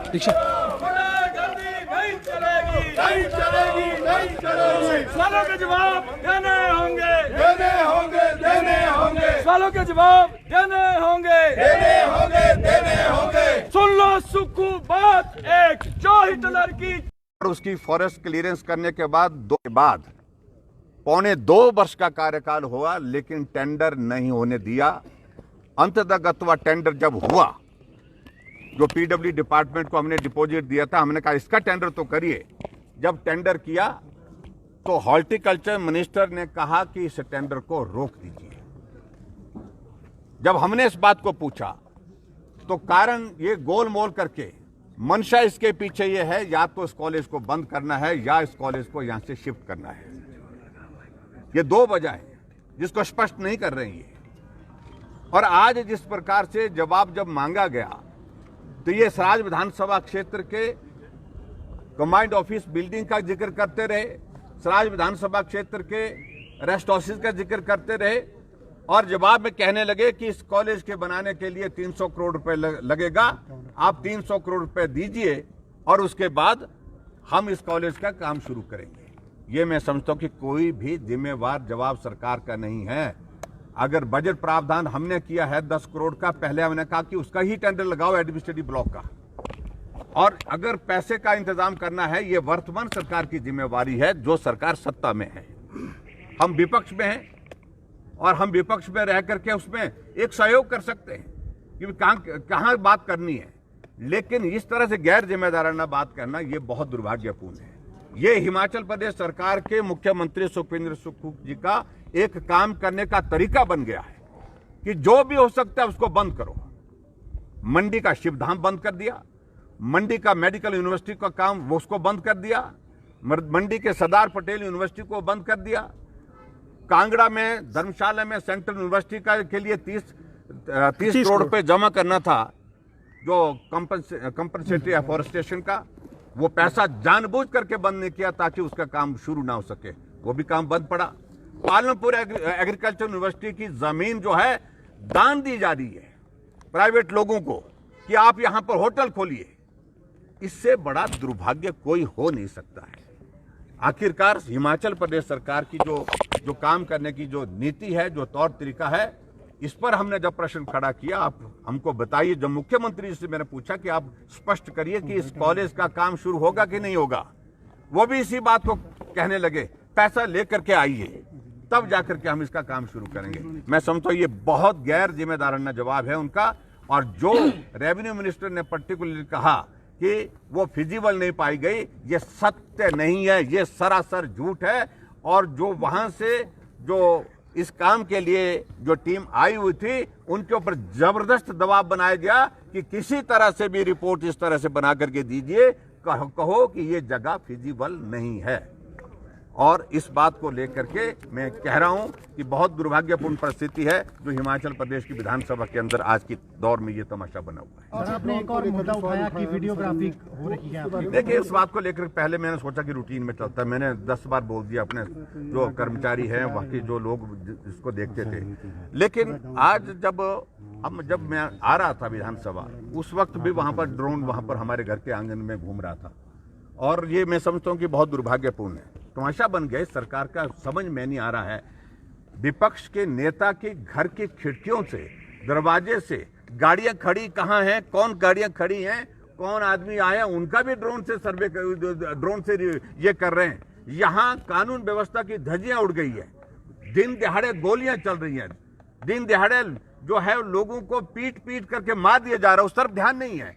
दीक्षा नहीं चलेगी, नहीं चलेगी, नहीं चलेगी। सवालों के जवाब देने होंगे, देने होंगे, देने होंगे। सवालों के जवाब देने होंगे, देने होंगे, देने होंगे। सुन लो सुक्खू बात एक, जो हिटलर की और उसकी फॉरेस्ट क्लियरेंस करने के बाद पौने 2 वर्ष का कार्यकाल हुआ, लेकिन टेंडर नहीं होने दिया। अंततः टेंडर जब हुआ, जो पीडब्ल्यू डिपार्टमेंट को हमने डिपॉजिट दिया था, हमने कहा इसका टेंडर तो करिए। जब टेंडर किया तो हॉर्टिकल्चर मिनिस्टर ने कहा कि इस टेंडर को रोक दीजिए। जब हमने इस बात को पूछा तो कारण ये गोलमोल करके मंशा इसके पीछे ये है, या तो इस कॉलेज को बंद करना है या इस कॉलेज को यहां से शिफ्ट करना है। ये 2 वजह है जिसको स्पष्ट नहीं कर रही है। और आज जिस प्रकार से जवाब जब मांगा गया तो ये सराज विधानसभा क्षेत्र के कमांड ऑफिस बिल्डिंग का जिक्र करते रहे, सराज विधानसभा क्षेत्र के रेस्ट हाउसेज का जिक्र करते रहे, और जवाब में कहने लगे कि इस कॉलेज के बनाने के लिए 300 करोड़ रुपए लगेगा, आप 300 करोड़ रुपए दीजिए और उसके बाद हम इस कॉलेज का काम शुरू करेंगे। ये मैं समझता हूं कि कोई भी जिम्मेवार जवाब सरकार का नहीं है। अगर बजट प्रावधान हमने किया है 10 करोड़ का, पहले हमने कहा कि उसका ही टेंडर लगाओ एडमिनिस्ट्रेटिव ब्लॉक का। और अगर पैसे का इंतजाम करना है, ये वर्तमान सरकार की जिम्मेवारी है, जो सरकार सत्ता में है। हम विपक्ष में हैं और हम विपक्ष में रह करके उसमें एक सहयोग कर सकते हैं कि कहां बात करनी है, लेकिन इस तरह से गैर जिम्मेदाराना बात करना ये बहुत दुर्भाग्यपूर्ण है। ये हिमाचल प्रदेश सरकार के मुख्यमंत्री सुखविंदर सुक्खू जी का एक काम करने का तरीका बन गया है कि जो भी हो सकता है उसको बंद करो। मंडी का शिवधाम बंद कर दिया, मंडी का मेडिकल यूनिवर्सिटी का काम वो उसको बंद कर दिया, मंडी के सरदार पटेल यूनिवर्सिटी को बंद कर दिया, कांगड़ा में धर्मशाला में सेंट्रल यूनिवर्सिटी का के लिए 30 करोड़ रुपए जमा करना था, जो कंपनसेटरी एफॉरेस्टेशन का, वो पैसा जानबूझ करके बंद नहीं किया ताकि उसका काम शुरू ना हो सके, वो भी काम बंद पड़ा। पालमपुर एग्रीकल्चर यूनिवर्सिटी की जमीन जो है दान दी जा रही है प्राइवेट लोगों को कि आप यहां पर होटल खोलिए। इससे बड़ा दुर्भाग्य कोई हो नहीं सकता है। आखिरकार हिमाचल प्रदेश सरकार की जो काम करने की जो नीति है, जो तौर तरीका है, इस पर हमने जब प्रश्न खड़ा किया, आप हमको बताइए। जब मुख्यमंत्री से मैंने पूछा कि आप स्पष्ट करिए कि इस कॉलेज का काम शुरू होगा कि नहीं होगा, वो भी इसी बात को कहने लगे, पैसा लेकर के आइए तब जाकर के हम इसका काम शुरू करेंगे। मैं समझता हूं ये बहुत गैर जिम्मेदाराना जवाब है उनका। और जो रेवेन्यू मिनिस्टर ने पर्टिकुलरली कहा कि वो फिजिबल नहीं पाई गई, ये सत्य नहीं है, ये सरासर झूठ है। और जो वहां से जो इस काम के लिए जो टीम आई हुई थी, उनके ऊपर जबरदस्त दबाव बनाया गया कि किसी तरह से भी रिपोर्ट इस तरह से बना करके दीजिए, कहो कि ये जगह फिजिबल नहीं है। और इस बात को लेकर के मैं कह रहा हूं कि बहुत दुर्भाग्यपूर्ण परिस्थिति है जो हिमाचल प्रदेश की विधानसभा के अंदर आज की दौर में ये तमाशा बना हुआ है। आपने एक और मुद्दा उठाया कि वीडियोग्राफी हो रही है। देखिए, इस बात को लेकर पहले मैंने सोचा कि रूटीन में चलता है, मैंने 10 बार बोल दिया अपने जो कर्मचारी हैं, बाकी जो लोग इसको देखते थे। लेकिन आज जब मैं आ रहा था विधानसभा, उस वक्त भी वहां पर ड्रोन वहां पर हमारे घर के आंगन में घूम रहा था। और ये मैं समझता हूं कि बहुत दुर्भाग्यपूर्ण है, तमाशा बन गया। सरकार का समझ में नहीं आ रहा है। विपक्ष के नेता के घर की खिड़कियों से, दरवाजे से गाड़ियां खड़ी कहां हैं, कौन गाड़ियां खड़ी हैं, कौन आदमी आया, उनका भी ड्रोन से सर्वे, ड्रोन से ये कर रहे हैं। यहां कानून व्यवस्था की धज्जियां उड़ गई है, दिन दिहाड़े गोलियां चल रही हैं, दिन दिहाड़े जो है लोगों को पीट करके मार दिया जा रहा है, उस तरफ ध्यान नहीं है।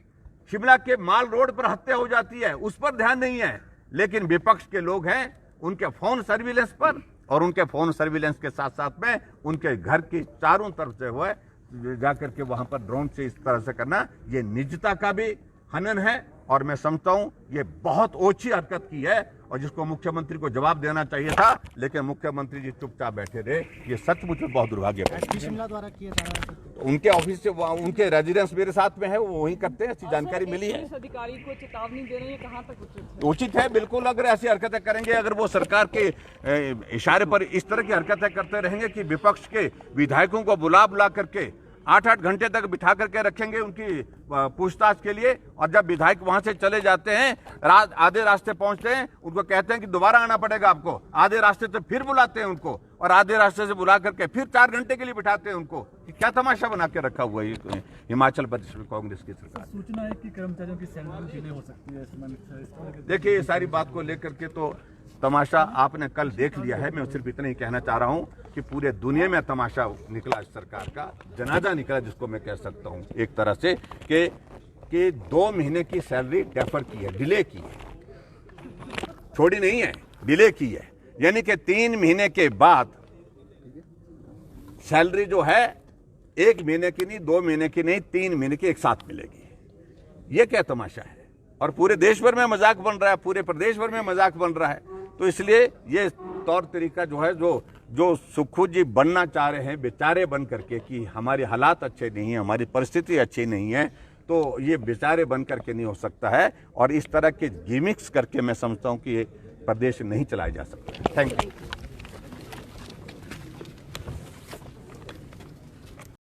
शिमला के माल रोड पर हत्या हो जाती है, उस पर ध्यान नहीं है। लेकिन विपक्ष के लोग हैं, उनके फोन सर्विलेंस पर, और उनके फोन सर्विलेंस के साथ साथ में उनके घर की चारों तरफ से हुआ जाकर के वहां पर ड्रोन से इस तरह से करना, ये निजता का भी हनन है। और मैं समझता हूं ये बहुत ओछी हरकत की है और जिसको मुख्यमंत्री को जवाब देना चाहिए था, लेकिन मुख्यमंत्री जी चुपचाप बैठे रहे। ये सचमुच बहुत दुर्भाग्यपूर्ण। शिमला द्वारा किया जा रहा है, उनके ऑफिस से, उनके रेजिडेंस मेरे साथ में है, वो वहीं करते हैं, ऐसी जानकारी मिली है। अधिकारी को चेतावनी दे रहे हैं, कहां तक उचित है? बिल्कुल। अगर ऐसी हरकतें करेंगे, अगर वो सरकार के इशारे पर इस तरह की हरकतें करते रहेंगे कि विपक्ष के विधायकों को बुला करके 8-8 घंटे तक बिठा करके रखेंगे उनकी पूछताछ के लिए, और जब विधायक वहां से चले जाते हैं, आधे रास्ते पहुंचते हैं, उनको कहते हैं कि दोबारा आना पड़ेगा आपको, आधे रास्ते से फिर बुलाते हैं उनको, और आधे रास्ते से बुला करके फिर 4 घंटे के लिए बिठाते हैं उनको। क्या तमाशा बना के रखा हुआ है हिमाचल प्रदेश में कांग्रेस की सरकार। सूचना है कि कर्मचारियों की सैलरी डिले हो सकती है। देखिए, ये सारी बात को लेकर के तो तमाशा आपने कल देख लिया है। मैं सिर्फ इतना ही कहना चाह रहा हूं कि पूरे दुनिया में तमाशा निकला इस सरकार का, जनाजा निकला जिसको मैं कह सकता हूं एक तरह से, कि 2 महीने की सैलरी डेफर की है, डिले की है, छोड़ी नहीं है, डिले की है। यानी कि 3 महीने के बाद सैलरी जो है 1 महीने की नहीं, 2 महीने की नहीं, 3 महीने की एक साथ मिलेगी। ये क्या तमाशा है? और पूरे देश भर में मजाक बन रहा है, पूरे प्रदेश भर में मजाक बन रहा है। तो इसलिए ये तौर तरीका जो है, जो सुक्खू जी बनना चाह रहे हैं बेचारे बन करके, कि हमारे हालात अच्छे नहीं है, हमारी परिस्थिति अच्छी नहीं है, तो ये बेचारे बन करके नहीं हो सकता है। और इस तरह के गिमिक्स करके मैं समझता हूं कि ये प्रदेश नहीं चलाया जा सकता। Thank you.